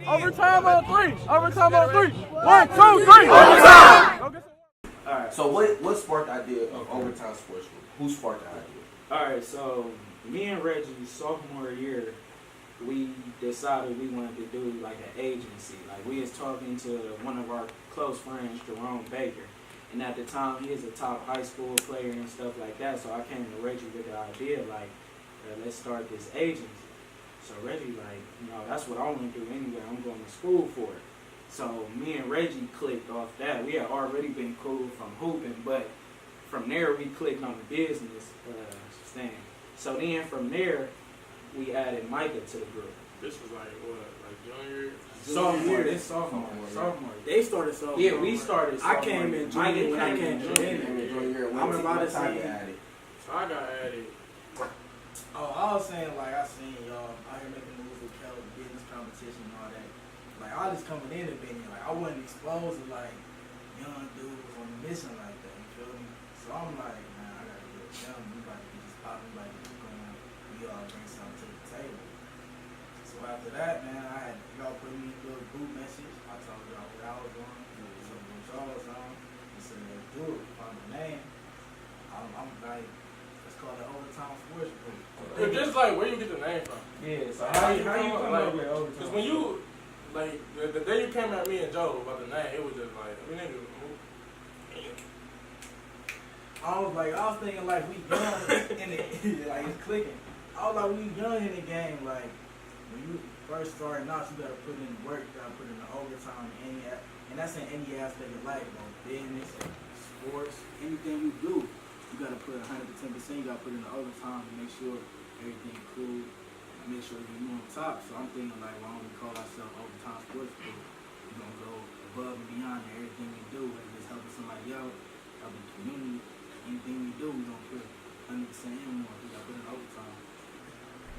Overtime on three. Overtime on three. 1, 2, 3. Overtime. All right. So what sparked the idea of Overtime Sports Group? Who sparked the idea? All right. So me and Reggie, sophomore year, we decided we wanted to do like an agency. Like we was talking to one of our close friends, Jerome Baker, and at the time he is a top high school player and stuff like that. So I came to Reggie with the idea like, let's start this agency. So Reggie like, that's what I want to do anyway. I'm going to school for it. So me and Reggie clicked off that. We had already been cool from hooping, but from there we clicked on the business stand. So then from there, we added Micah to the group. This was like what? Like junior? Sophomore. This sophomore. Sophomore. They started sophomore. Yeah, we started sophomore. I came in junior when I came to junior. I'm about to say. So I got added. Oh, I was saying like I seen y'all out here making moves with Kelly, business competition and all that. Like I was coming in and being like I wasn't exposed to like young dudes on a mission like that. You feel me? So I'm like, man, I gotta get young. We about to be just popping like we all bring something to the table. So after that, man, I had y'all put me in a little group message. I told y'all what I was doing, so what y'all was on. He said, let's do it. Find the name. I'm like, let's call it Overtime Sports Group. It's just like where you get the name from. Yeah, so how you come up with Overtime? Because when you, like, the day you came at me and Joe about the name, it was just like, we niggas. I was thinking like we young in it, like it's clicking. I was like we young in the game, like when you first starting out, you gotta put in work, you gotta put in the overtime, and that's in any aspect of life, business, sports, anything you do, you gotta put 110%. You gotta put in the overtime to make sure everything cool, make sure you're on top. So I'm thinking like, why don't we call ourselves Overtime Sports Group? We're gonna go above and beyond in everything we do, whether it's helping somebody out, helping the community. Anything we do, we gonna put 100% in more. We gotta put in overtime.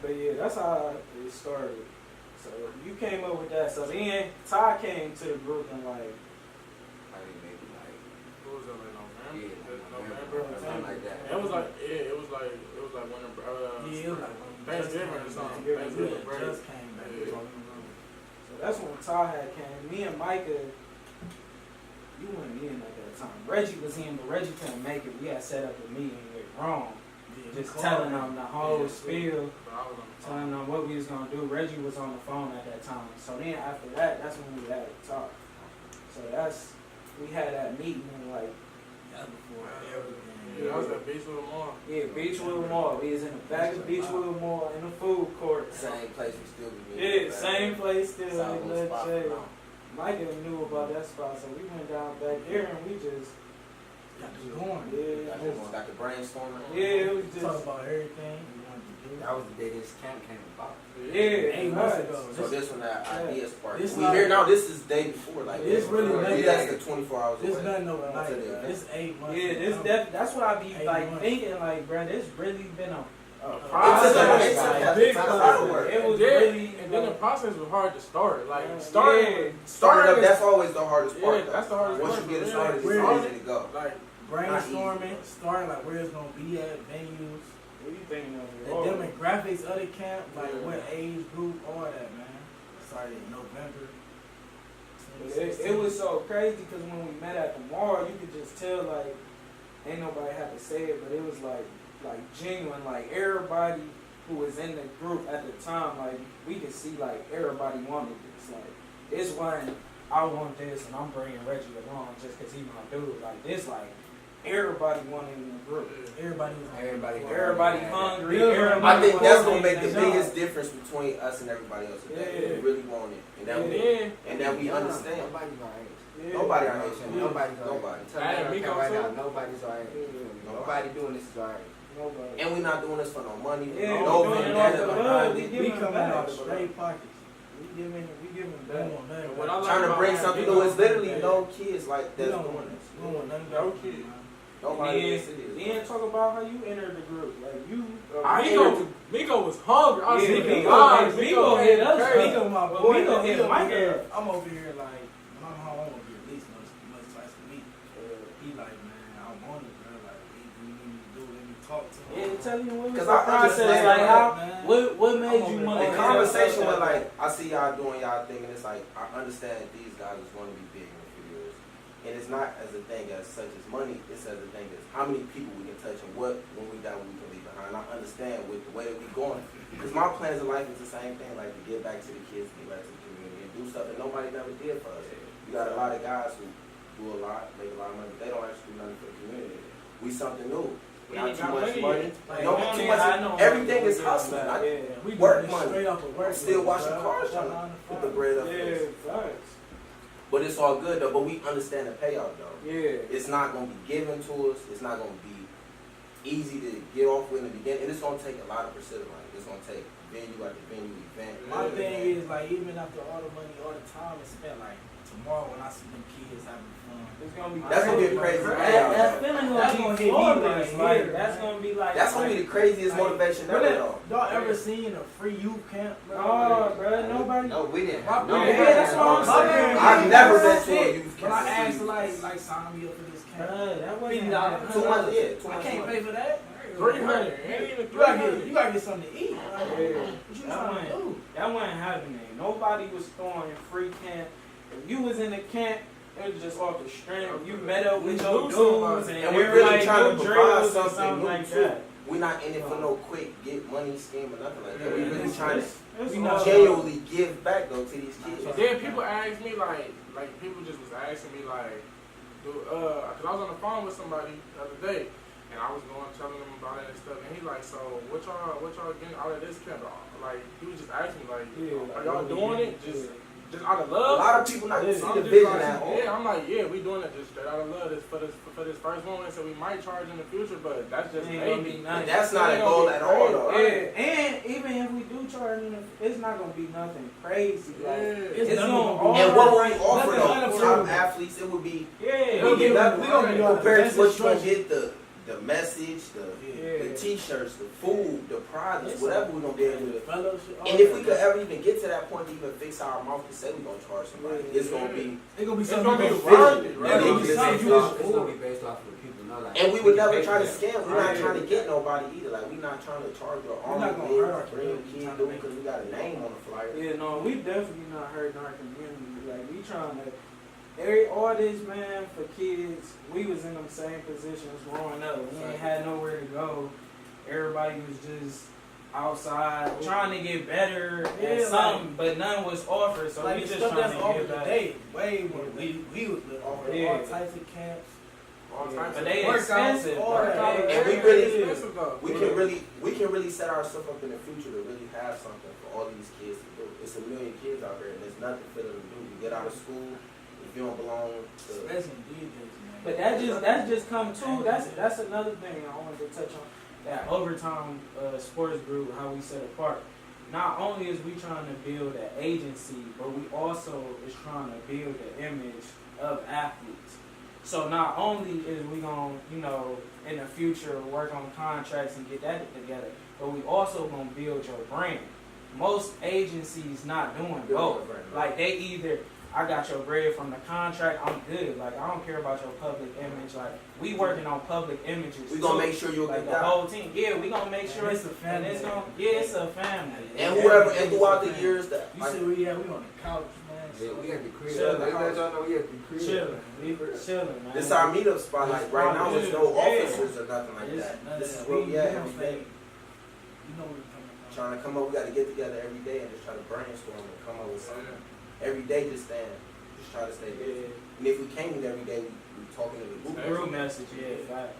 But yeah, that's how it started. So you came up with that. So then Ty came to the group and like, I think maybe like, What was that, like November? November, something like that. It was like when It was like Thanksgiving or something. Yeah, Thanksgiving break. just came back. Yeah. so that's when Ty had came. Me and Micah, you weren't in at that time. Reggie was in, but Reggie couldn't make it. We had set up a meeting with Rome, just telling them the whole spiel, telling them what we was gonna do. Reggie was on the phone at that time. So then after that, that's when we had to talk. So we had that meeting and like, Before everything. Yeah, I was at Beachwood Mall. yeah, Beachwood Mall. We was in the back of Beachwood Mall in the food court. Same place we still be. Yeah, same place still. Same Like, spot Jay. now. Micah knew about that spot, so we went down back there and we just Got this going. Got the brainstorming. yeah, it was Talk just about everything we wanted to do. That was the day this camp came about. yeah, 8 months ago. So this one, that idea sparked. This We not- here now. This is the day before. Like It's really nothing. we less than 24 hours This away. nothing overnight, To the bro. event. This 8 months. Yeah, that's what I be 8 like months. thinking, like, bro, this really been a It's process. a Like, big process. it was Yeah, really, and then the process was hard to start. Like Yeah. starting Starting up. That's always the hardest part. Yeah, that's the hardest Once part. you get it Yeah. started, it's Where- easy to go. like Brainstorming, starting like where it's gonna be at, venues, what you thinking the of? demographics of the camp, like Yeah. what age group, all that, man. Started in November. It was so crazy because when we met at the mall, you could just tell like ain't nobody had to say it, but it was like genuine. Like everybody who was in the group at the time, like we could see like everybody wanted this. Like it's one I want this, and I'm bringing Reggie along just because he my dude. Like this, like everybody wanted in the group. Everybody was Everybody hungry. Yeah. Everybody I think that's gonna wanted make the it. biggest difference between us and everybody else. That Yeah. we really want it, and that And we then, and that we understand. Nobody's our age. yeah. Nobody our age. Yeah. Nobody's our age. Nobody. Tell Hey, me Miko right too? now, nobody's our age. Yeah. Nobody doing this is our age. Nobody. And we're not doing this for no money. Yeah, no we doing it vendetta off the behind hood. it. We We giving coming back. out of straight pockets. We giving We back. don't want nothing. And what I back. like Trying to bring about something it, to it's literally Yeah. no kids like We that's don't doing want this. We don't want nothing. No back. kids. Nobody Then, else it is. then talk about how you entered the group. Like you, Miko was hungry. I was Yeah, thinking, Miko hit us. crazy. Miko, my Well, boy. Miko hit my girl. I'm over here like when I'm home. I'm over here at least much twice a week. He like, man, I want it, bro. Like, we need to do it. Let me talk to them. Yeah, tell me what was 'Cause the I process, understand, like how, man. what made you I'm want The to over conversation with like, I see y'all doing y'all thing, and it's like, I understand that these guys is going to be big in a few years. And it's not as a thing as such as money, it's as a thing as how many people we can touch and what, when we die, we can leave behind. I understand with the way that we going. Because my plans in life is the same thing, like to get back to the kids, get back to the community, and do stuff that nobody never did for us. You got a lot of guys who do a lot, make a lot of money, but they don't actually do nothing for the community. We something new. Not ain't too got much money money. yet. Like, No, we too don't much. even- I know Everything what is we're hustling. doing, yeah. We Work doing this money. straight off of work. I'm still money, washing bro. cars trying to put the bread up. Yeah, first. facts. But it's all good though. But we understand the payoff though. Yeah. It's not gonna be given to us. It's not gonna be easy to get off with in the beginning. And it's gonna take a lot of perseverance. It's gonna take venue after venue, event. My thing is like even after all the money, all the time it's spent, like tomorrow when I see them kids having fun, It's gonna be That's gonna be a crazy That, payoff. that feeling That's gonna gonna be hit me flawless. right Like, here, that's man. gonna be like. That's gonna be the craziest Like, motivation when ever it- though. y'all ever seen a free youth camp? Bro? Oh, bro, nobody. No, we didn't. My No, parents- we Yeah, that's what I'm didn't. saying. I've never been to a youth But I camp. asked like sign me up for this camp. Bruh, that wasn't $50. 2 months, yeah, 2 I months. can't pay for that. 300. Ain't even You gotta 300. get something to eat. Like, Yeah. what you That trying to do? That wasn't happening. Nobody was throwing free camp. If you was in a camp, it was just off the string. You met up with your dudes And we really trying to provide something new like too. that. We're not in it for no quick get money scheme or nothing like that. We really It's- trying to It's We all- not genuinely give back though to these kids. And then people ask me like people just was asking me like, cause I was on the phone with somebody the other day, and I was going telling them about it and stuff, and he like, so what y'all getting out of this camp? Like he was just asking me like, Yeah, are y'all like, doing it yeah. just out of A love? lot of people not Yeah, see I'm the just vision like, at home. yeah, I'm like, yeah, we doing it just straight out of love. This for this first one, so we might charge in the future, but that's just Ain't gonna maybe. be But nothing. that's not a It ain't goal gonna at be all crazy. though. Yeah, and even if we do charge, it's not gonna be nothing crazy. Like, Yeah. it's nothing gonna gonna be- And what would we like, offer nothing though? unaffordable. Top athletes, it would be Yeah, we get we gonna be on compared best to what you gonna instruction. get the message, the Yeah. t-shirts, the food, the prizes, It's whatever we gonna be able to. Fellowship. all And if that. we could ever even get to that point to even fix our mouth to say we gonna charge somebody, it's gonna be. It gonna be It's something gonna be you worth can it, feel. right? It gonna be It's something you It's can gonna afford. be based off of the people, not like. And we would can never pay try to for that. scam. We're not Right. trying to get nobody either. Like we're not trying to charge your We're arm not gonna hurt our bring community. kids Trying to do make because we got a name on the flyer. Yeah, no, we definitely not hurting our community. Like we trying to, all this man for kids. We was in them same positions growing up. We ain't had nowhere to go. Everybody was just outside trying to get better Yeah, at like- something, but none was offered. So Like we the just stuff trying that's to offered get back. today, way more. We was offered Yeah. all types of camps. All Yeah, types but of they workouts, expensive. all that. Workouts, And we yeah. really- expensive though. We can really set ourselves up in the future to really have something for all these kids to do. It's a million kids out there and there's nothing for them to do. You get out of school, if you don't belong to Especially these days, man. But that's just come too. That's another thing I wanted to touch on. That overtime sports group, how we set apart. Not only is we trying to build an agency, but we also is trying to build the image of athletes. So not only is we gonna, in the future work on contracts and get that together, but we also gonna build your brand. Most agencies not doing both. Like they either, I got your bread from the contract, I'm good. Like I don't care about your public image. Like we working on public images. we gonna too. make sure you'll Like get the that. whole team. Yeah, we gonna make sure And it's a family. and it's a family. And whoever and throughout the years that You see where we at? We on the couch, man. Yeah, we at the crib. Chill. Let y'all know we at the crib. Chilling. We chilling, man. this our meetup spot. Like right now, there's no Yeah. offices or nothing like It's that. None This of is that. where we at don't every stay. day. You know where we coming from. Trying to come up, we got to get together every day and just try to brainstorm and come up with something. Every day, just try to stay busy. Yeah. And if we can't meet every day, we talking to the group. Group message, yeah, facts.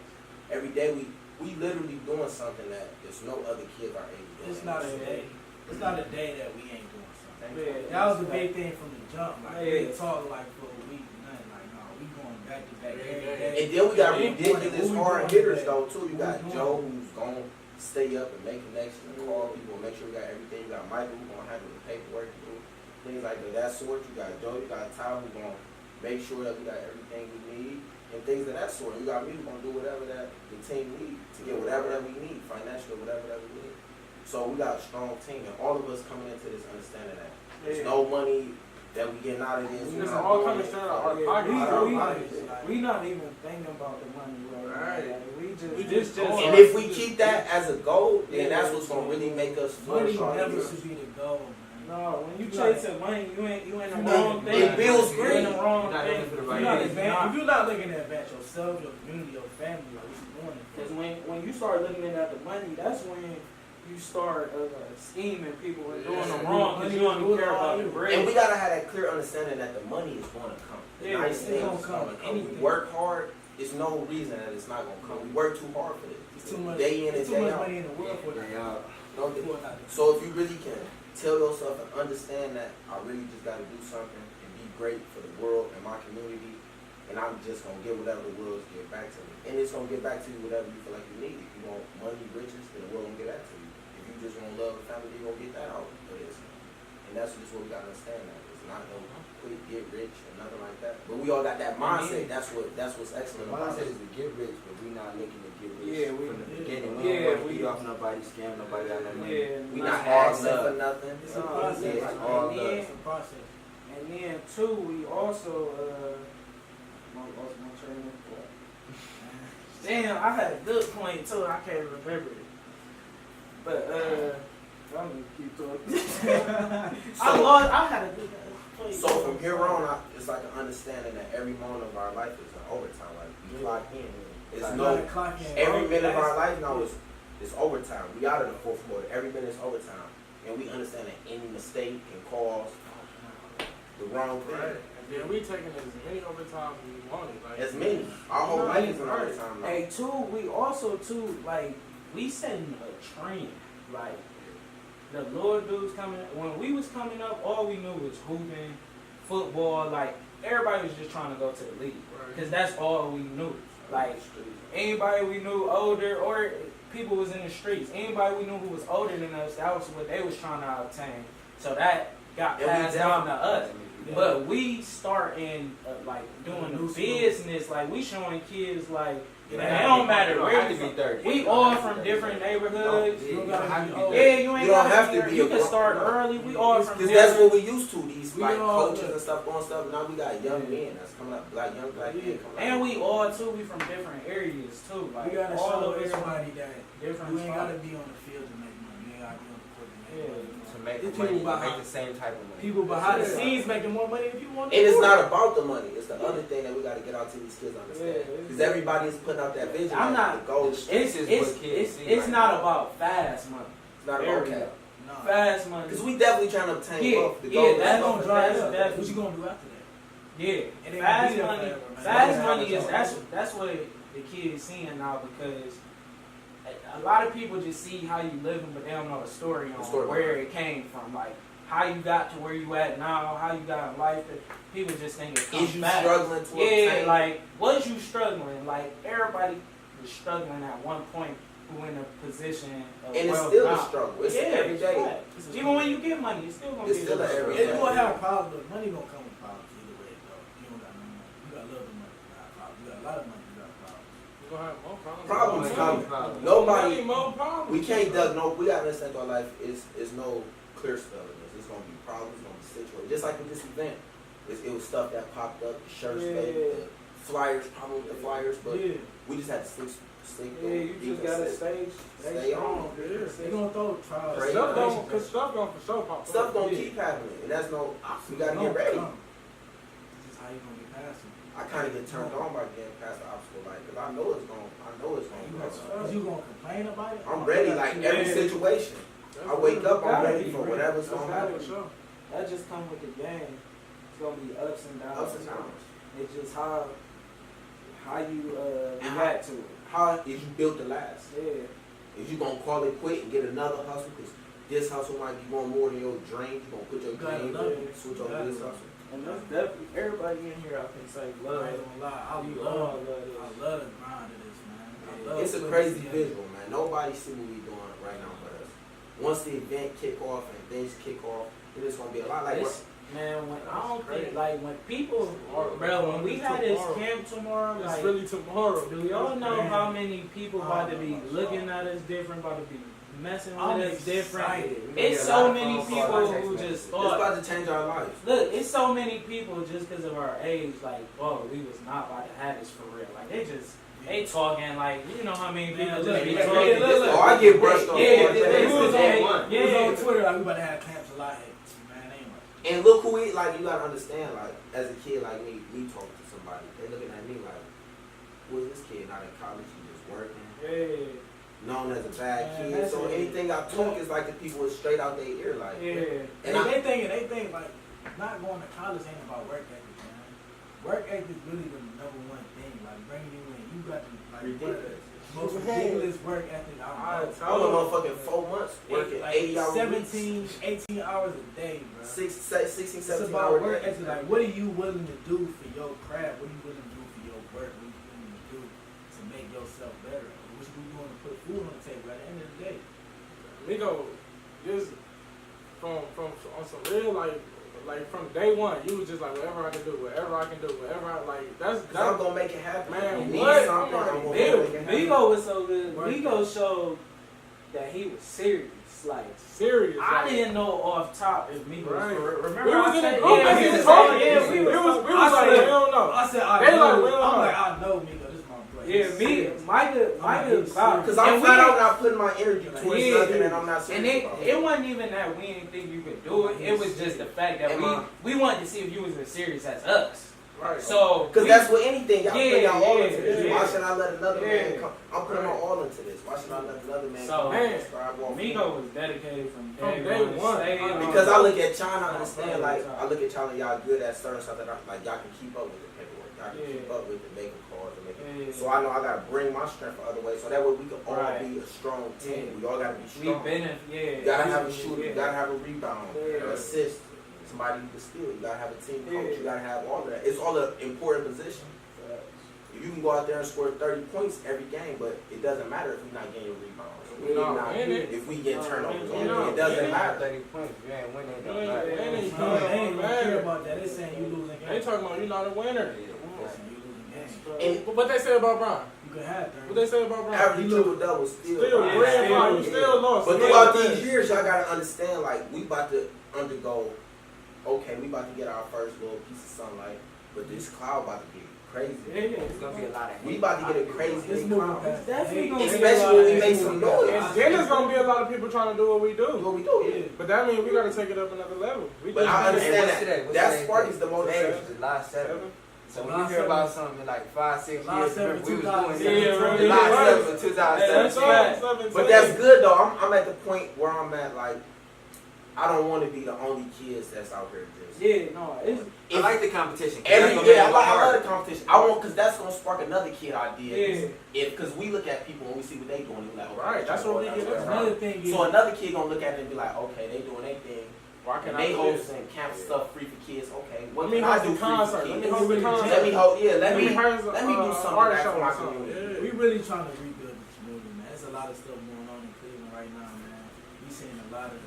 Every day, we literally doing something that there's no other kids our age doing. It's not a day. It's not a day that we ain't doing something. Yeah. That was the big thing from the jump. Like we Yeah. ain't talk like for a week, nothing. Like no, we going back to back every day. And then we got Yeah. ridiculous Who we hard doing hitters today? though too. You Who got we doing? Joe who's gonna stay up and make connections and call people, make sure we got everything. You got Michael who's gonna handle the paperwork and do things like that sort. You got Joe, you got Tyler who's gonna make sure that we got everything we need and things of that sort. You got me who's gonna do whatever that the team needs to get whatever that we need, financially, whatever that we need. So we got a strong team and all of us coming into this understanding that there's Yeah. no money that we getting out of this. It's we're not all doing coming it. straight out our Yeah, pockets. we, Our we, pockets. we not even thinking about the money right now. Right. Like, we We just just going. And if we keep that as a goal, then that's what's gonna really make us Money flourish. our never years. should be the goal, man. No, when you Right. chasing money, you in the You wrong not- thing. it builds You in the greed. wrong You're not thing. looking for the If right you're not reason. advan- if you're not looking to advance yourself, your community, your family, like what you doing it Because for? when you start looking at the money, that's when you start scheming people and doing them Yeah. wrong because you only care about the And bread. we gotta have that clear understanding that the money is gonna come. The Yeah, nice it's things gonna is come. gonna come. We Anything. work hard. It's no reason that it's not gonna come. We work too hard for It's this. too much. Day in and It's too day much out. money in the world for that. They are. Don't do- For it not to- So if you really can tell yourself and understand that I really just gotta do something and be great for the world and my community, and I'm just gonna get whatever the world's give back to me. And it's gonna get back to you whatever you feel like you need. If you want money, riches, then the world gonna get that to you. If you just want love and family, you're gonna get that out of this. And that's just what we gotta understand now. It's not no quick get rich or nothing like that. But we all got that mindset. That's what's The excellent about mindset it. is to get rich, but we not looking to get rich Yeah, we- from the beginning. We yeah, don't want to we- beat off nobody, scam nobody out of money. Yeah, We not not all asking love. for nothing. It's a No, process. yeah, like, all and love. then, It's a process. and then too, we also lost my train of thought. Damn, I had a good point too. I can't remember it. But I'm gonna keep talking. I had a good point. So from here on, it's like an understanding that every moment of our life is an overtime. Like we clock in. It's You no gotta clock in. every minute of our life now is overtime. We out of the fourth quarter. Every minute is overtime, and we understand that any mistake can cause the wrong thing. Right. And then we taking as many overtime as we wanted. Like, As many. Our whole life is an Right. overtime now. Hey, too, we also too like we setting a trend. Like the little dudes coming when we was coming up, all we knew was hooping, football. Like everybody was just trying to go to the league Right. because that's all we knew. Like anybody we knew older or people was in the streets. Anybody we knew who was older than us, that was what they was trying to obtain. So that got And we passed down to us. Yeah. But we starting like doing New the school. business, like we showing kids like Yeah, man, it don't matter You don't where have you to be from. 30. We all from different neighborhoods. You don't don't have to be gotta be Yeah, there. you ain't You don't gotta have be to there. be You a can grown- start no. early. We all from Because different. that's what we used to. These We like all- coaches and stuff going stuff. Now we got young men that's coming up, young black men coming up. And we all too. We from different areas too. Like We gotta all show of us everybody that different. you ain't gotta spots. be on the field to make money. You ain't gotta be on the court to make Yeah. money. To make It's the money, people to make behind- the same type of money. People behind the Yeah. scenes making more money if you want to. And it's not about the money. It's the other thing that we got to get out to these kids understand. Yeah. Because everybody is putting out that vision. I'm that not- the goal is It's is it's what kids it's, see it's right not now. about fast money. it's not There about we cap. go. No. Fast money. Because we definitely trying to obtain Yeah, both. The yeah, goal that's is That's gonna dry that's- up. that's- What you gonna do after that? Yeah, It ain't gonna fast be there money. forever, man. Fast Yeah. money is that's what the kids seeing now because a lot of people just see how you living, but they don't know the story on The story where behind it came from, like how you got to where you at now, how you got in life. People just think it comes Is you back. struggling to Yeah, obtain? like was you struggling? Like everybody was struggling at one point who in a position of and it's wealth still now. a struggle. It's Yeah, every day. right. Even when you get money, it's still gonna It's be still a a every struggle. day. It's gonna have problems. But money gonna come with problems either way, though. You don't got no money. You got a little bit of money. You got problems. You got a lot of money. You got problems. We're gonna have more problems. Problems More coming. problems. Nobody- More problems. We can't duck no. We gotta understand our life is no clear spell in this. It's gonna be problems. It's gonna be situations. Just like with this event, it was stuff that popped up. The shirts, Yeah. the flyers, problem with the flyers, but Yeah. we just had to stick. Yeah, you just gotta stay Stay strong. on. Yeah. They gonna throw trials. Right. Stuff don't, cause stuff don't for sure pop up. Stuff gonna Yeah. keep happening, and that's no. We gotta Gonna get ready. come. This is how you gonna get past it. I kind of get turned on by getting past the obstacle, like, cause I know it's gonna You go. gonna, you gonna complain about it? I'm ready, like every Yeah. situation. I wake up, I'm ready for whatever's That's gonna gotta happen. be sure. That just comes with the game. It's gonna be ups and downs. Ups and downs. It's just how you And react to it. How is you built to last? Yeah. Is you gonna call it quit and get another hustle? Cause this hustle might be going more than your dream. You gonna put your You gotta dream love in, it. switch You over gotta to this love hustle. And that's definitely everybody in here. I can say I love. ain't gonna lie. I You love all love I this. love the grind of this, man. I love It's a putting crazy this together. visual, man. Nobody see what we doing right now but us. Once the event kick off and things kick off, it is gonna be a lot like It's- Man, when I don't Crazy. think like when people, Tomorrow. bro, when we It's had this tomorrow. camp tomorrow, It's like, really tomorrow. do y'all know Man. how many people about to be Oh, my looking at us different, about to be messing I'm with us different. excited. It's so many people who just It's thought. about to change our lives. Look, it's so many people just because of our age, like, oh, we was not about to have this for real. Like, they talking like, you know how many people Man, just look, be look, talking. look. Oh, I get brushed off. Yeah, all yeah, day. it was Day on- one. It was Yeah. on Twitter like we about to have camps a lot. Man, ain't right. And look who he like. You gotta understand, like, as a kid like me talking to somebody, they looking at me like, who is this kid? Not in college, he just working. Yeah, Known as a bad Man, kid. that's So it. anything I talk is like the people is straight out their ear, like. yeah. And they think like not going to college ain't about work ethic, man. Work ethic is really the number one thing. Like bringing you in, you got to like one of the most ridiculous work ethic I know. I was motherfucking 4 months working Like 80 hours. 17, 18 hours a day, bro. 16, It's 17 about hours. work ethic. Like, what are you willing to do for your craft? What are you willing to do for your work? What are you willing to do to make yourself better? What you doing to put food on the table at the end of the day? Migo, just from on some real like from day one, you was just like whatever I can do, whatever I can do, whatever I like. That's I'm gonna make it happen. Man, You need what? something, I'm I'm already gonna there. make it happen. Migo was so good. Work Migo showed that he was serious. Like, serious. I like, didn't know off top if Migo Right. was. Remember, We was I in said, the group yeah, and we he was was talking. yeah, We was I like, said- we don't know. I said, I They know. like, we don't I'm know. like, I know, Miko. This is my boy. Yeah, He's me, serious. Micah, cloud. Cause I'm flat out not putting my energy towards Yeah. nothing and I'm not And serious about it wasn't even that we didn't think you could do it. It was just the fact that And we wanted to see if you was as serious as us. Right. So, Cause we- that's what anything, y'all put Yeah, y'all all yeah, into this. yeah. Why should I let another man Yeah. come? I'm putting my all into this. Why should I let another man So, come man, and strive off me? Migo was dedicated from From day day one. one. Stay on. Because I look at China, I Oh, understand, yeah, like, yeah. I look at China, y'all good at certain stuff that like y'all can keep up with the paperwork. Y'all can Yeah. keep up with the making calls and making. Yeah. So I know I gotta bring my strength for other ways. So that way we can all Right. be a strong team. Yeah. We all gotta be We strong. been in, yeah. You gotta have a yeah. shooter, you gotta have a rebound, Yeah. assist, somebody to steal, you gotta have a team coach, Yeah. you gotta have all of that. It's all an important position. You can go out there and score 30 points every game, but it doesn't matter if we're not getting rebounds. We not winning. If we get turnovers We on not it, it doesn't winning. matter. 30 points, you ain't winning. It You don't ain't matter. winning. No, they ain't gonna Man. care about that. They saying you losing They games. talking about you not a winner. They saying you losing games. And- What they say about Brian? You could have 30. What they say about Brian? Average You triple double still. still right? red still- line, you still lost. But You throughout ain't these years, y'all gotta understand, like, we about to undergo, okay, we about to get our first little piece of sunlight, but this cloud about to get crazy. It's gonna be a lot of We hate. about to get a crazy It's big moving cloud. past. Definitely gonna be a Especially lot when of we hate. make some noise. And then there's gonna be a lot of people trying to do what we Do do. what we do, yeah. But that means we gotta take it up another level. We But just I gotta- understand What's today? What's that today? spark is the Today motivation. is July 7th. Seven. So when July you hear about 7th. something like 5-6 July years, 7th, remember we was 2017. doing Yeah, something. right. July Yeah. 7th, That's 2017. right. But that's good though. I'm at the point where I'm at, like, I don't want to be the only kids that's out here just. Yeah, no, it's I like the competition. 'cause Every that's gonna yeah, make I it love harder. the competition. I want because that's gonna spark another kid idea. Yeah. If because we look at people and we see what they doing, we like, okay, Right, that's what we get that's into. right. Another thing is, So another kid gonna look at it and be like, okay, they doing their thing. Why And can they I do host this? and camp stuff free for kids. Okay, what Let me can I host do the free for concert. Let me kids? host the concert. Let me hold, yeah, let me host let me do something art back show for my or something. community. we really trying to rebuild the community, man. There's a lot of stuff going on in Cleveland right now, man. We seeing a lot of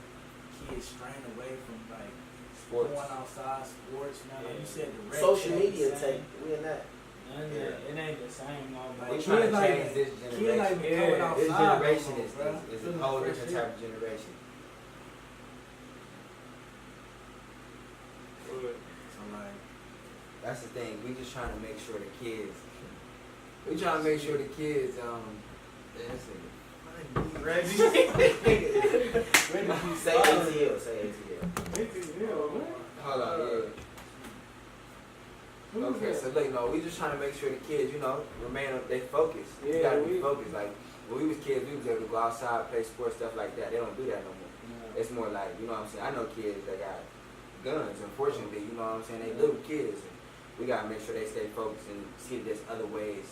kids straying away from like Sports. going outside, sports, man. Like you said, the rec Social ain't media the take same. we in that. it ain't the same. No, We like, trying to Kids like change this Kids like generation. been coming Yeah, outside. This no generation more, is bruh. a Feeling whole fresh different air. type of generation. So like, That's the thing. We just trying to make sure the kids. We trying to make sure the kids. That's it. Reggie. Say ATL, say ATL. Hold on, yeah. Okay, so look, no, we just trying to make sure the kids, remain on they focus. You Yeah, gotta be we- focused. Like when we was kids, we was able to go outside, play sports, stuff like that. They don't do that no more. It's more like, you know what I'm saying? I know kids that got guns, unfortunately, you know what I'm saying? They little kids. And we gotta make sure they stay focused and see that there's other ways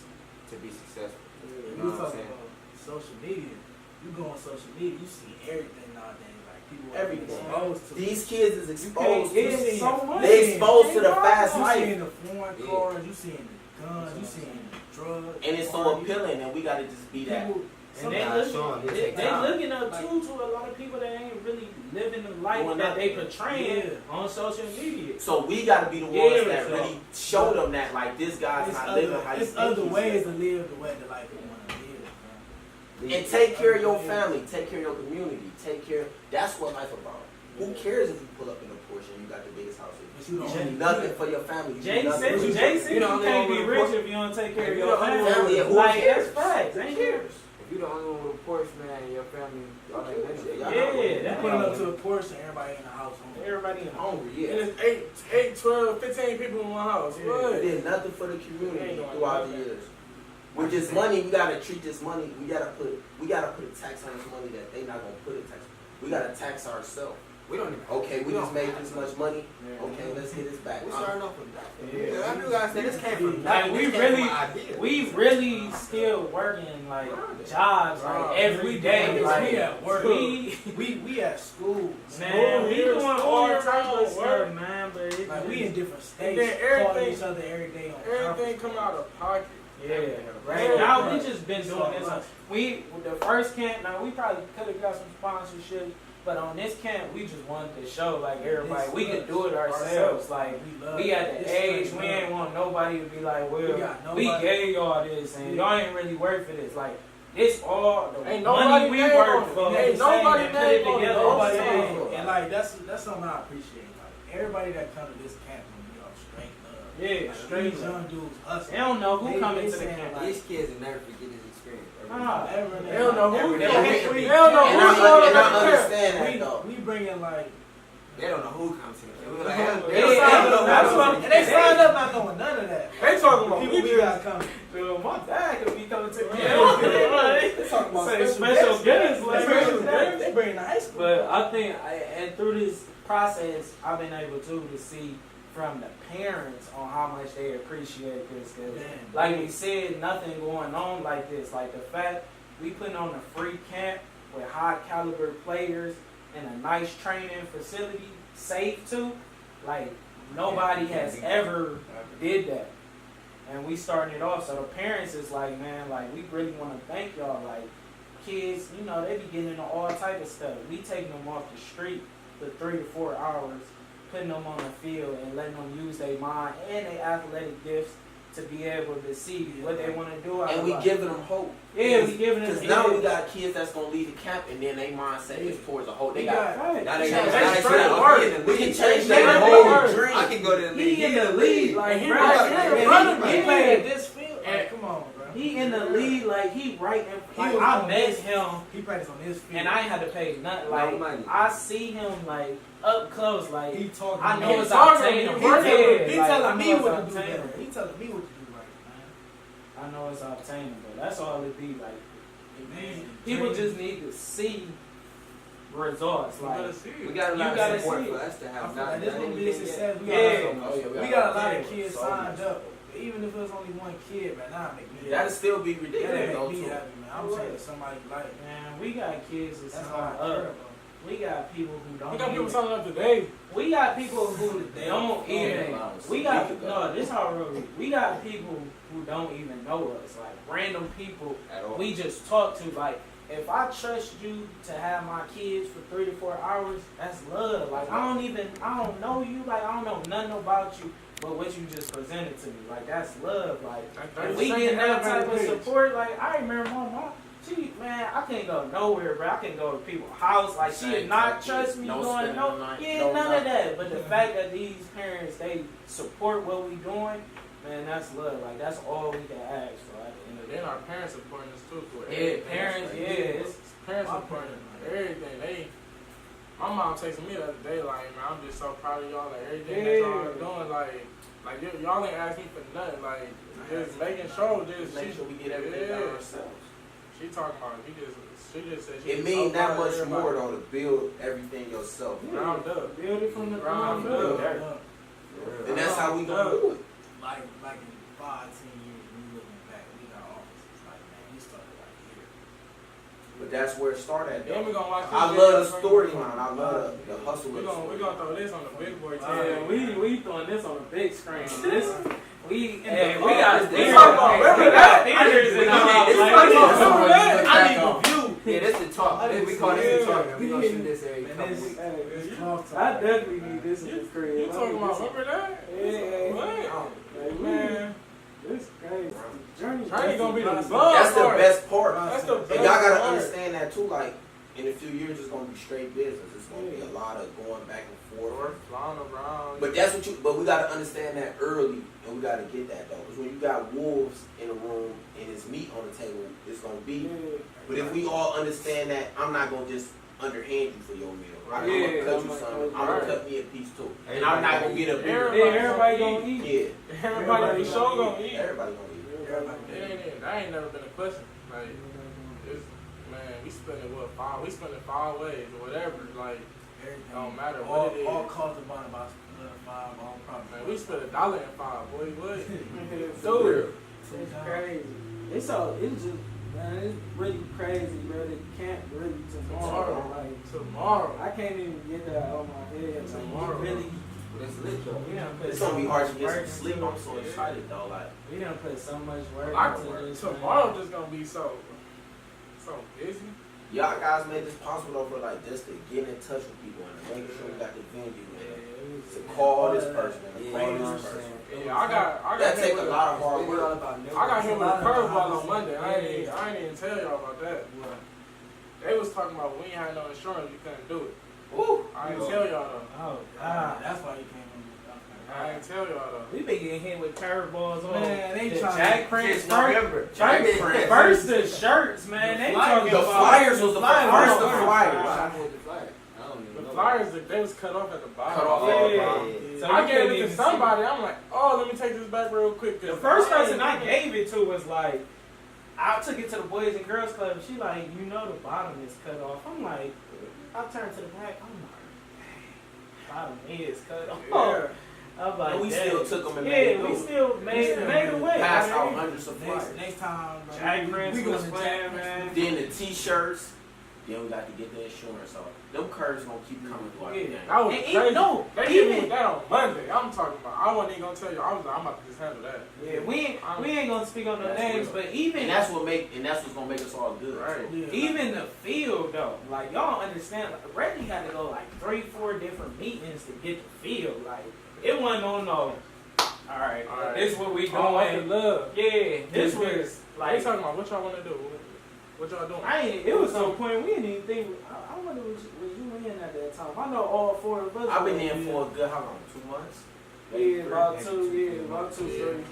to be successful. you know what I'm talking saying? about social media. You go on social media, you see everything nowadays. Like people are Everything. exposed to These kids is exposed You can't to get so much. they exposed to the fast You life. seeing the foreign Yeah. cars, you seeing the guns, you seeing the drugs, And it's so parties. appealing and we gotta just be that. People, And they Nah, Sean, looking, it they, take they time. looking up too to a lot of people that ain't really living the life Doing that they nothing. portraying Yeah. on social media. So we gotta be the ones Yeah, that so- really show them that like this guy's it's not living other, how you it's think other he's ways to living. live the way the life you want to live. Man. And take care of your family, take care of your community, take care. That's what life about. Who cares if you pull up in a Porsche and you got the biggest house? But you You don't do nothing for your family. You do Jay nothing said, for Jay your- said you can't be rich if you don't take care of your family. Yeah, who Like, cares? that's facts. Who Ain't cares? If you the only one with a Porsche, man, and your family, y'all ain't living. Yeah, Yeah, You that put it up to a Porsche and everybody in the house. everybody in home. Hungry, And yeah. it's 8, 12, 15 people in one house. Yeah. What? We did nothing for the We community ain't doing throughout the nothing. years. With this money, we gotta treat this money. We gotta put a tax on this money that they not gonna put a tax. We gotta tax ourselves. We don't even. Okay, we just made this much money. Yeah. Okay, let's get this back. We starting off with that. Yeah. I knew guys said this came from Like, nothing. we This came really- from an idea. We really still working like jobs like every day. We Like at work. We at school. man, we School, doing school, all year type of round stuff, work. man. But it, Like we in different And states, then everything- calling each other every day on Everything conference. come out of pocket. yeah, Right. right now we just been doing So this. much. We with the first camp. Now we probably could have got some sponsorship, but on this camp we just wanted to show like everybody we could do it ourselves. Like We love we at it. the age we ain't want nobody to be like, well, We got we nobody. gave y'all this and y'all ain't really work for this. Like this all the Ain't money nobody we name work on it. for. Ain't we nobody saved and put it name on it. together. Nobody Nobody ain't. name. And like that's something I appreciate. Like everybody that come to this camp, you know, straight love. Yeah, Like, straight these love. young dudes They hustling. don't know who They- coming they to the saying, camp. like, These kids will never forget this experience. Nah. Ever They don't know who. Every They day. don't know And who's going I to the camp. understand that we though. bringing like They don't know who comes to the camp. We like, Yeah, hell, yeah, they yeah, don't that's know what- who and they signed up not knowing none of that. They talking about People we got coming. Dude, my dad could be coming to the Yeah. camp. They talking about Say special special guests. guests, like Special special guests. They bringing the high school. But I think, and through this process, I've been able to see from the parents on how much they appreciate this. Cause Man. like we said, nothing going on like this. Like the fact we putting on a free camp with high caliber players and a nice training facility, safe too. Like nobody has ever did that. And we starting it off. So the parents is like, man, like we really want to thank y'all. Like kids, you know, they be getting into all type of stuff. We taking them off the street for 3 to 4 hours, putting them on the field and letting them use their mind and their athletic gifts to be able to see what they want to do. out And of we life. giving them hope. Yeah, we giving them. Because now we got kids that's gonna leave the camp and then their mindset is towards the hope. They We got. Right. Now they Yeah, got. that's Now they straight got work. We can change They their got whole work. dream. I can go to the league. He in the league, like He bro, right he there, in running the He league. played this field. And- Like, come on, bro. He in the league, like he right in. He Like was I on met this- him, He practiced on his field. and I ain't had to pay nothing. No Like money. I see him like up close, like He talking. I to know me. it's talking, obtainable. he Yeah, telling- He like, I telling know me it's what to do obtainable. better. He telling me what to do right, I know it's obtainable. That's all it be like. man. People just need to see results. You Like gotta see We it. got a You lot gotta of support see for it. us to I have feel not like this done gonna be a anything success. yet. We Yeah. got, Oh, yeah, we got a lot Yeah. of kids So signed much. up. Even if it was only one kid, man, that'd make me That'd still be That'd ridiculous make though me too. happy, man. I'm saying somebody like man, we got kids that's that's all signed I care up. about. We got people who don't. We got people even- signing up today. We got people who They don't don't even. know. We got no. This how real. We got people who don't even know us. Like random people At all. we just talk to. Like if I trust you to have my kids for 3 to 4 hours, that's love. Like I don't know you. Like I don't know nothing about you, but what you just presented to me, like that's love. Like if we get that type of support, like I remember my mom. She, man, I can't go nowhere, bro. I can't go to people's house. Like, she did not trust me No going, spending no, the night, yeah, no none of nothing. that. But the fact that these parents, they support what we doing, man, that's love. Like, that's all we can ask for at the end of the Then day. our parents supporting us too. For Yeah, everything. parents, Like, yeah, it's, Parents My supporting parents, everything. My mom texted me the other day, like, man, I'm just so proud of y'all. Like, everything Yeah. that y'all are doing, like y'all ain't asked me for nothing. Like, just making sure, just Make sure we get everything yeah. done ourselves. She talking about, she just said she It was means so that proud of much everybody. more though to build everything yourself. Ground up. build it from the Ground ground up. up. And that's how we gonna do it. like in 5-10 years, we looking back, we got offices. Like, man, we started like here. But that's where it started at. Then though. we gonna watch. I this love the video. storyline. I love the hustle We of the gonna story. throw this on the big boy Yeah, TV. we throwing this on the big screen. This we the we got We theaters. talking about- remember We got that? theaters in the house. It's Like, like, this is- remember that? I need a view. Yeah, this the talk. We call this the talk. We gonna shoot this every Man, couple this- weeks. Hey, It's talk I time. definitely need this in the crib. You talking about remember that? Yeah. What? Like, man, This crazy. Journey gonna be the process. fun That's the part. best part. That's the best And y'all gotta part. understand that too. Like in a few years, it's gonna be straight business. It's gonna be a lot of going back and Or forth. flying around. But that's what you. But we gotta understand that early, and we gotta get that though. Because when you got wolves in the room and it's meat on the table, it's gonna be. Yeah. But if we all understand that, I'm not gonna just underhand you for your meal. I'm Yeah, gonna cut I'm you gonna something. cut- I'm gonna right. cut me a piece too, and I'm not gonna get a bigger. Yeah, everybody gonna eat. Yeah, Everybody for sure gonna eat. everybody gonna eat. That ain't never been a question. Like, it's, man, we spending what, we spending 5 ways or whatever. Like, Everything. don't matter all, what it is. All costs about $5, all profit. Man, we spent $1 in 5, boy. What? Dude, it's crazy. It's just, man, it's really crazy, bro. It can't really tomorrow. Like, Tomorrow. I can't even get that out of my head. Tomorrow. Like, really, That's lit though. we done put It's so gonna be much hard to get work some sleep. into I'm so it. excited though. Like, We done put so much work Like, into this. tomorrow man. just gonna be so busy. y'all guys made this possible though for like just to get in touch with people and to make sure we got the venue and to call this person and to call this person. Yeah, I got That hit take a with lot of hard It's all work. about I got hit with a curveball on Monday. I Yeah. ain't even tell y'all about that. They was talking about when you had no insurance, you couldn't do it. Woo! I ain't tell y'all though. Oh, Ah, God. that's why you came on. I ain't tell y'all though. We been getting hit with curveballs on Man, they the trying Jack to- Prince It's first. November. Jack Jack Prince Prince. first the shirts, man. They talking The about Flyers was the Flyers. first the Oh, Flyers. What happened with the Flyers? I don't even The know. Flyers, they was cut off at the bottom. Cut off Yeah. at the bottom. So I we gave couldn't it to even see. somebody. I'm like, oh, let me take this back real quick. 'Cause The first I person I ain't- gave it to was like, I took it to the Boys and Girls Club. She like, you know, the bottom is cut off. I'm like, I turned to the back. I'm like, dang, bottom is cut off. Yeah. I'm like, And we dang. still took them and Yeah, made we it still made a way. Passed I out mean, hundreds of flyers. Next time, bro, Jack Prince we was going to playing, Jack Prince. man. Then the T-shirts. Then we got to get the insurance off. Them curves gonna keep coming throughout the Yeah. game. That was And crazy. even- no, they hit me even- with that on Monday. I'm talking about. I wasn't even gonna tell you. I was like, I'm about to just handle that. Yeah, we ain't gonna speak on no That's names, real. but even And that's what's gonna make us all good. Right. too. Yeah. even the field though, like y'all understand, like, Reggie had to go like 3-4 different meetings to get the field. Like it wasn't on no. All right, this is what we Oh, I doing. love. Yeah, this was They like talking about what y'all want to do. What y'all doing? I ain't. It was to a point we didn't even think. I wonder was you in at that time? I know all 4 of us. I've been were in for a good how long? 2 months. Yeah, about 2 years, Yeah. about 2, Yeah. 3.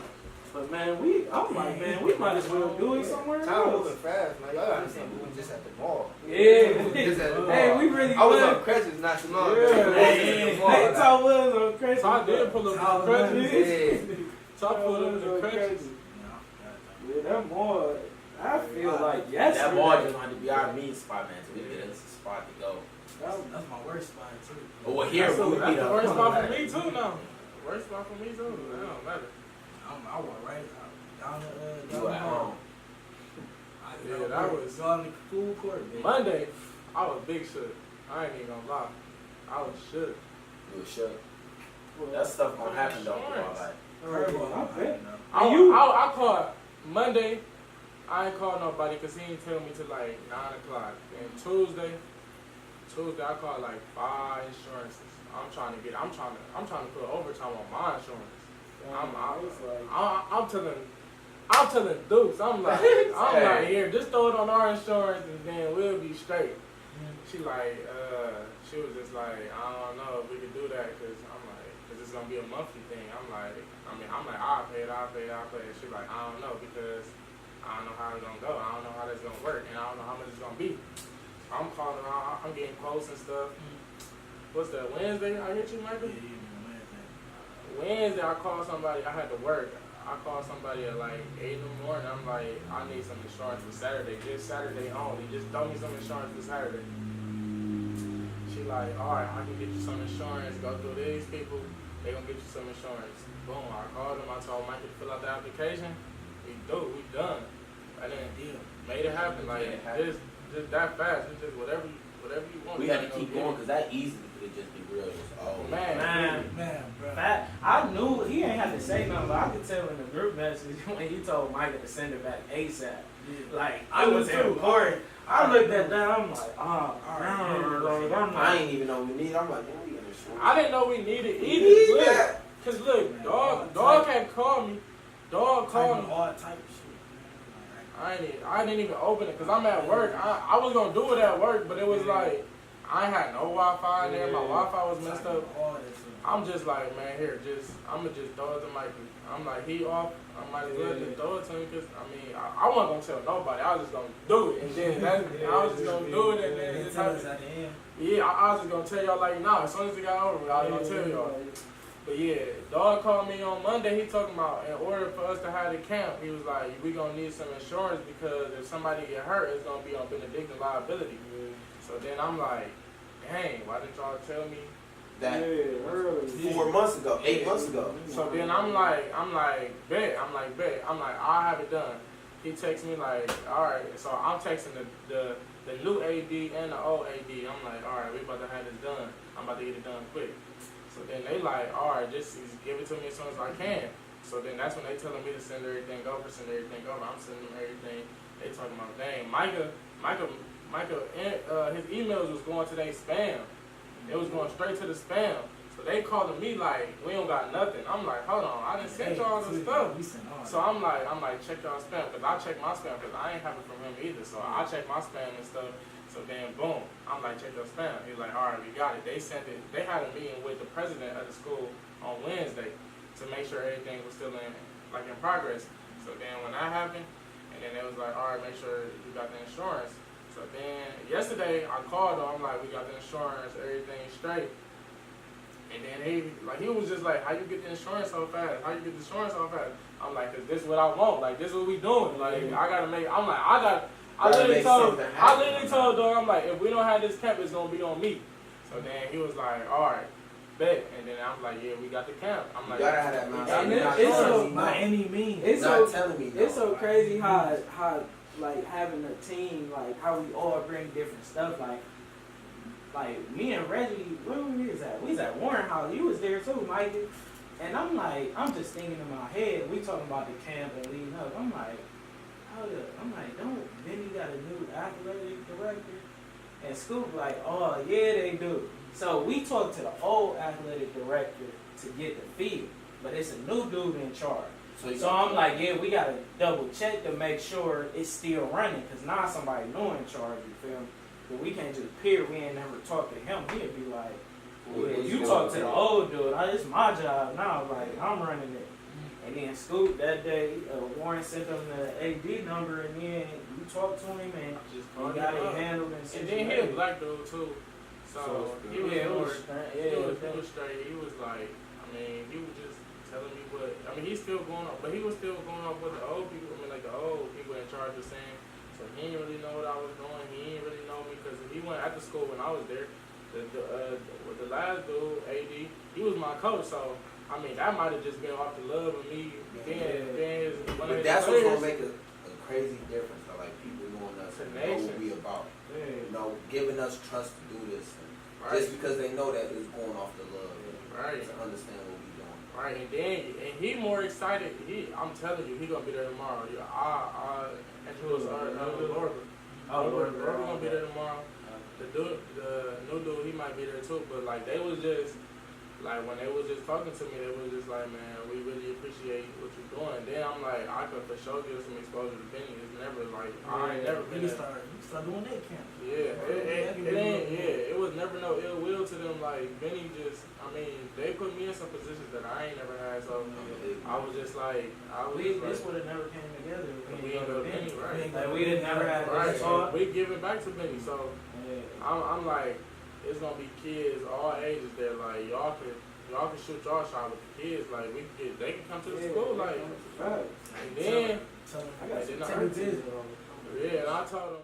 But man, I'm like, man, we might as well do it somewhere Time else. moving fast, man. Y'all gotta understand we was just at the mall. Yeah, Just at the mall. hey, we really. I was good. on Crescent not too long Yeah. ago. Hey, At the mall, they like, told us on crazy. So I did pull up How the long? crutches. Yeah. So I pulled up the crutches. Yeah, that mall. I feel like That ball yesterday. just wanted to be our meeting spot, man. So we get us a spot to go. That's my worst spot, too. But we're here. That's We the meet up. worst spot for me too now. Worst spot for me too. That don't matter. I walk right down the, You at home. Yeah, that was- Go on the full court, man. Monday, I was big shook. I ain't even gonna lie. I was shook. You were shook. That stuff gonna happen though. Insurance. Like, Curveball, I bet. I called Monday. I ain't called nobody because he didn't tell me till like 9 o'clock. And Tuesday I called like 5 insurances. I'm trying to put overtime on my insurance. I'm telling Dukes, I'm like, here, just throw it on our insurance and then we'll be straight. She was just like, I don't know if we could do that because it's gonna be a monthly thing. I'm like, I'll pay it. She like, I don't know because I don't know how it's gonna go. I don't know how that's gonna work and I don't know how much it's gonna be. I'm calling around, I'm getting quotes and stuff. What's that, Wednesday I hit you, Michael? Wednesday I called somebody, I had to work. I called somebody at like 8 in the morning. I'm like, I need some insurance for Saturday. Just Saturday only. Just throw me some insurance for Saturday. She like, alright, I can get you some insurance. Go through these people. They gonna get you some insurance. Boom, I called them. I told Mike to fill out the application. We done. And then made it happen. Like, just that fast. It's just whatever you want. we had to keep going because that easy could just be real. Just, oh Man, bro. Fat, I knew he ain't have to say nothing, but I could tell in the group message when he told Micah to send it back ASAP. Like, I was important. I looked at that, I'm like, I ain't even know we need. I'm like, damn, we got insurance. I didn't know we needed We either. need Look, that. Cause look, dog had called me. Dog called I didn't even open it because I'm at work. I was gonna do it at work, but it was like I ain't had no Wi-Fi in there. My Wi-Fi was messed up. I'm just like, man, I'ma just throw it to Mikey. I'm like, he off. I might as well just throw it to him because I wasn't gonna tell nobody. I was just gonna do it, and then I was just gonna do it, and then it just happened. Yeah, I was just gonna tell y'all like, nah. As soon as it got over, I was gonna tell y'all. But yeah, dog called me on Monday. He talking about in order for us to have the camp, he was like, we gonna need some insurance because if somebody get hurt, it's gonna be on Benedictine liability. So then I'm like, dang, why didn't y'all tell me that early. 4 months ago, 8 months ago. So then I'm like, bet. I'll have it done. He texts me like, all right. So I'm texting the new AD and the old AD. I'm like, all right, we about to have this done. I'm about to get it done quick. So then they like, all right, just give it to me as soon as I can. So then that's when they telling me to send everything over. I'm sending them everything. They talking about, dang, Micah, his emails was going to their spam. It was going straight to the spam. So they calling me like, we don't got nothing. I'm like, hold on, I didn't send y'all the stuff. So I'm like, check y'all spam, because I check my spam, because I ain't have it from him either. So I check my spam and stuff. So then, boom, I'm like, check your spam. He's like, all right, we got it. They sent it. They had a meeting with the president of the school on Wednesday to make sure everything was still in progress. So then when that happened, and then they was like, all right, make sure you got the insurance. So then yesterday I called him. I'm like, we got the insurance, everything straight. And then he was just like, how you get the insurance so fast? I'm like, cause this is what I want. Like, this is what we doing. Like, I gotta make. I'm like, I literally told dog, I'm like, if we don't have this camp, it's gonna be on me. So then he was like, all right, bet. And then I'm like, yeah, we got the camp. I'm like, you gotta have that mindset. It's so by any means. It's not so telling me. It's so crazy how like having a team, like how we all bring different stuff. Like me and Reggie, where we was at? We was at Warren House. You was there too, Mikey. And I'm just thinking in my head, we talking about the camp and leading up. I'm like, don't Benny got a new athletic director? And Scoop like, oh yeah, they do. So we talked to the old athletic director to get the field, but it's a new dude in charge. So I'm like, yeah, we gotta double check to make sure it's still running, cause now somebody new in charge. You feel me? But we can't just peer. We ain't never talked to him. He'd be like, well, yeah, you talk to the old dude. It's my job now. Like I'm running it. And then Scoop that day, Warren sent him the AD number, and then you talked to him, and he got it handled. And then he a black dude too, so he was straight. He was like, he was just telling me what. He's still going up, but he was still going up with the old people. Like the old people in charge of saying. So he didn't really know what I was doing. He didn't really know me because he went at the school when I was there. The last dude, AD, he was my coach. So that might have just been off the love of me being one of his that's players. what's gonna make a crazy difference. Like people knowing us and know what we about. Giving us trust to do this. Just because they know that it's going off the love. Right. To understand what we doing. Right, and he more excited. I'm telling you, he gonna be there tomorrow. Lord gonna be there tomorrow. The new dude, he might be there too. But like they was just like when they was just talking to me, they was just like, man, we really appreciate what you're doing. Then I'm like, I could for sure give some exposure to Benny. It's never like I ain't never been. You start doing that camp. It was never no ill will to them. Like Benny just, they put me in some positions that I ain't never had. So I was just like, this would have never came together. We ain't go to Benny, right? Like we didn't never have this talk. We giving back to Benny, so I'm like, it's gonna be kids all ages there. Like y'all can shoot y'all shot with the kids. Like they can come to the school. Like, and then I got some and I told them.